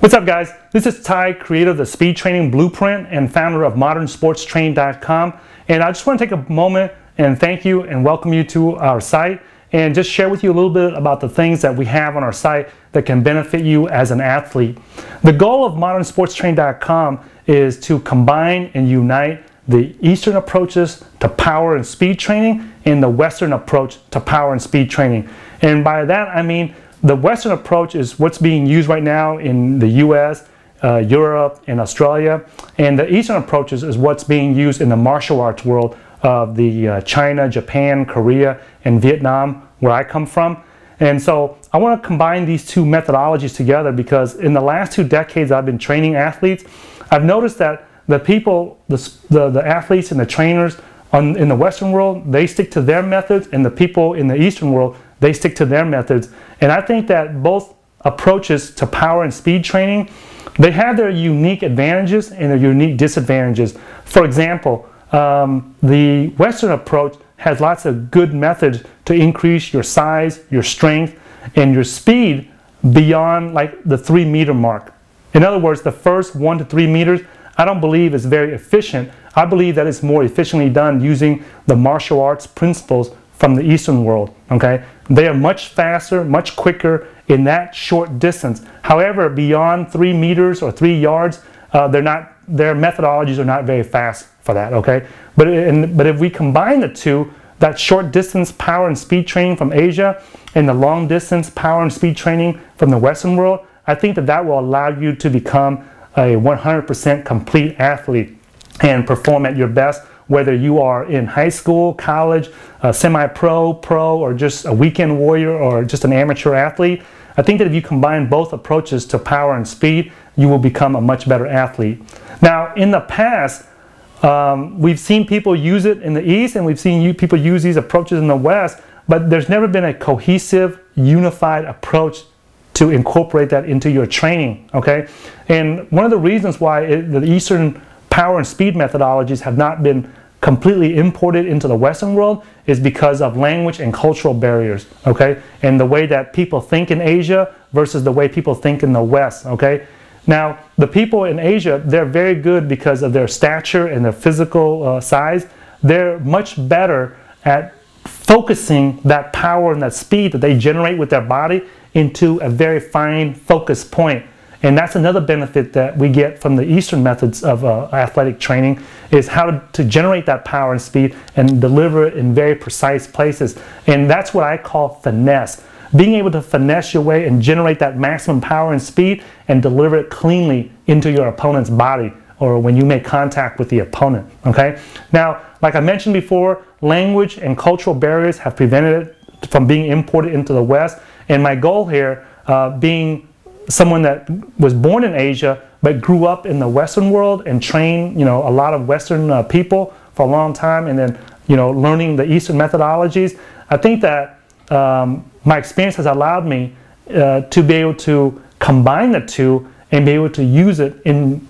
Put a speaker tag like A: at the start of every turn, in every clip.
A: What's up, guys? This is Ty, creator of the Speed Training Blueprint and founder of modernsportstrain.com. And I just want to take a moment and thank you and welcome you to our site and just share with you a little bit about the things that we have on our site that can benefit you as an athlete. The goal of modernsportstrain.com is to combine and unite the Eastern approaches to power and speed training and the Western approach to power and speed training. And by that I mean the Western approach is what's being used right now in the US, Europe, and Australia. And the Eastern approach is what's being used in the martial arts world of the China, Japan, Korea, and Vietnam, where I come from. And so I want to combine these two methodologies together because in the last 2 decades I've been training athletes. I've noticed that the people, the athletes and the trainers in the Western world, they stick to their methods, and the people in the Eastern world, they stick to their methods. And I think that both approaches to power and speed training, they have their unique advantages and their unique disadvantages. For example, the Western approach has lots of good methods to increase your size, your strength, and your speed beyond like the 3-meter mark. In other words, the first 1 to 3 meters, I don't believe is very efficient. I believe that it's more efficiently done using the martial arts principles from the Eastern world, okay? They are much faster, much quicker in that short distance. However, beyond 3 meters or 3 yards, their methodologies are not very fast for that, okay? But if we combine the two, that short distance power and speed training from Asia and the long distance power and speed training from the Western world, I think that will allow you to become a 100% complete athlete and perform at your best, whether you are in high school, college, semi-pro, pro, or just a weekend warrior or just an amateur athlete. I think that if you combine both approaches to power and speed, you will become a much better athlete. Now, in the past, we've seen people use it in the East and we've seen people use these approaches in the West, but there's never been a cohesive, unified approach to incorporate that into your training, okay? And one of the reasons why the Eastern power and speed methodologies have not been completely imported into the Western world is because of language and cultural barriers, okay? And the way that people think in Asia versus the way people think in the West, okay? Now, the people in Asia, they're very good because of their stature and their physical size. They're much better at focusing that power and that speed that they generate with their body into a very fine focus point. And that's another benefit that we get from the Eastern methods of athletic training, is how to generate that power and speed and deliver it in very precise places. And that's what I call finesse. Being able to finesse your way and generate that maximum power and speed and deliver it cleanly into your opponent's body or when you make contact with the opponent, okay? Now, like I mentioned before, language and cultural barriers have prevented it from being imported into the West. And my goal here, being someone that was born in Asia but grew up in the Western world and trained, a lot of Western people for a long time, and then, learning the Eastern methodologies, I think that my experience has allowed me to be able to combine the two and be able to use it in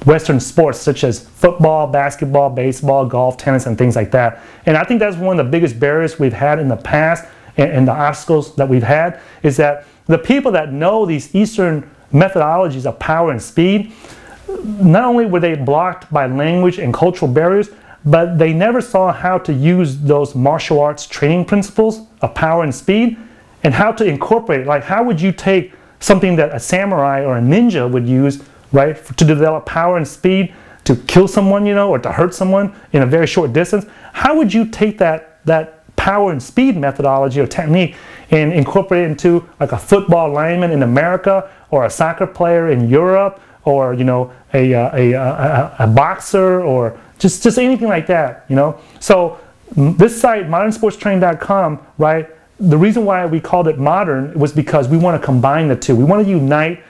A: Western sports such as football, basketball, baseball, golf, tennis, and things like that. And I think that's one of the biggest barriers we've had in the past, and the obstacles that we've had, is that the people that know these Eastern methodologies of power and speed, not only were they blocked by language and cultural barriers, but they never saw how to use those martial arts training principles of power and speed and how to incorporate it. Like, how would you take something that a samurai or a ninja would use, right, to develop power and speed to kill someone, or to hurt someone in a very short distance? How would you take that power and speed methodology or technique and incorporate it into like a football lineman in America or a soccer player in Europe or a boxer or just anything like that, So this site, modernsportstrain.com, right, the reason why we called it modern was because we want to combine the two. We want to unite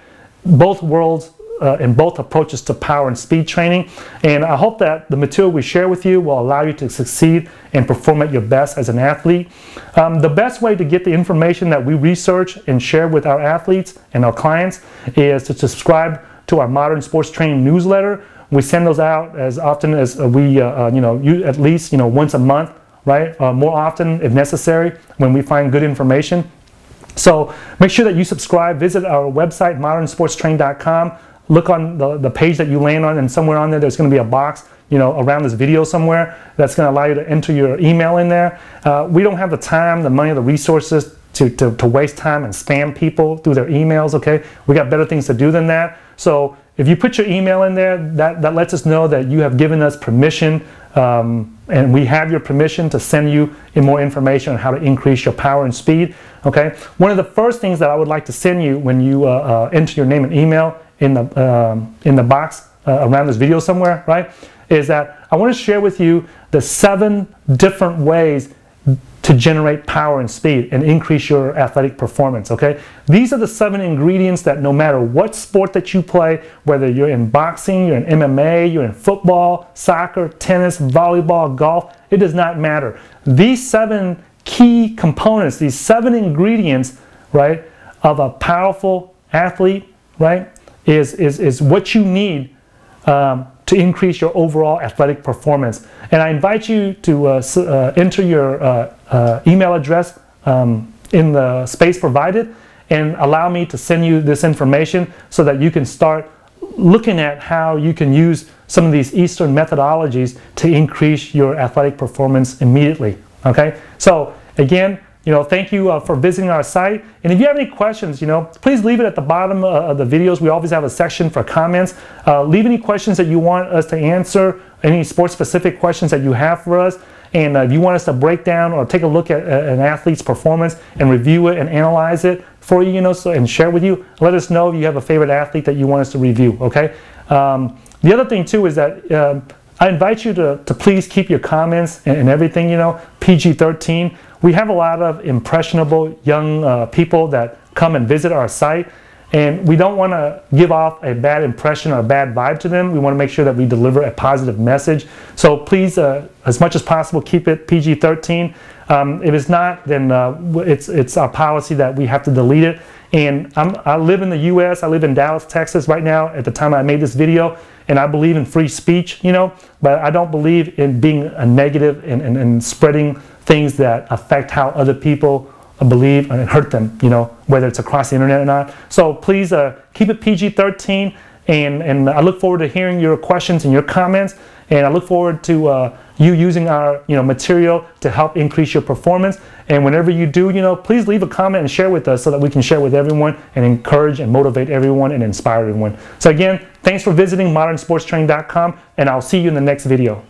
A: both worlds and both approaches to power and speed training. And I hope that the material we share with you will allow you to succeed and perform at your best as an athlete. The best way to get the information that we research and share with our athletes and our clients is to subscribe to our Modern Sports Training newsletter. We send those out as often as we, at least, once a month, right? More often if necessary when we find good information. So make sure that you subscribe, visit our website, modernsportstrain.com. Look on the page that you land on, and somewhere on there, there's going to be a box, you know, around this video somewhere that's going to allow you to enter your email in there. We don't have the time, the money, the resources to waste time and spam people through their emails, okay? We got better things to do than that. So if you put your email in there, that lets us know that you have given us permission, and we have your permission to send you more information on how to increase your power and speed, okay? One of the first things that I would like to send you when you enter your name and email in the box around this video somewhere, right, is that I want to share with you the 7 different ways to generate power and speed and increase your athletic performance, okay? These are the 7 ingredients that no matter what sport that you play, whether you're in boxing, you're in MMA, you're in football, soccer, tennis, volleyball, golf, it does not matter. These 7 key components, these 7 ingredients, right, of a powerful athlete, right, is what you need to increase your overall athletic performance. And I invite you to enter your email address in the space provided and allow me to send you this information so that you can start looking at how you can use some of these Eastern methodologies to increase your athletic performance immediately. Okay, so again, you know, thank you for visiting our site. And if you have any questions, you know, please leave it at the bottom of the videos. We always have a section for comments. Leave any questions that you want us to answer, any sports-specific questions that you have for us. And if you want us to break down or take a look at an athlete's performance and review it and analyze it for you, you know, and share with you, let us know if you have a favorite athlete that you want us to review, okay? The other thing, too, is that I invite you to please keep your comments and everything, you know, PG-13. We have a lot of impressionable young people that come and visit our site, and we don't want to give off a bad impression or a bad vibe to them. We want to make sure that we deliver a positive message. So please, as much as possible, keep it PG-13. If it's not, then it's our policy that we have to delete it. And I live in the U.S. I live in Dallas, Texas right now at the time I made this video, and I believe in free speech, you know, but I don't believe in being a negative and spreading things that affect how other people believe and hurt them, you know, whether it's across the internet or not. So please keep it PG-13, and I look forward to hearing your questions and your comments, and I look forward to you using our, you know, material to help increase your performance. And whenever you do, you know, please leave a comment and share with us so that we can share with everyone and encourage and motivate everyone and inspire everyone. So again, thanks for visiting modernsportstrain.com, and I'll see you in the next video.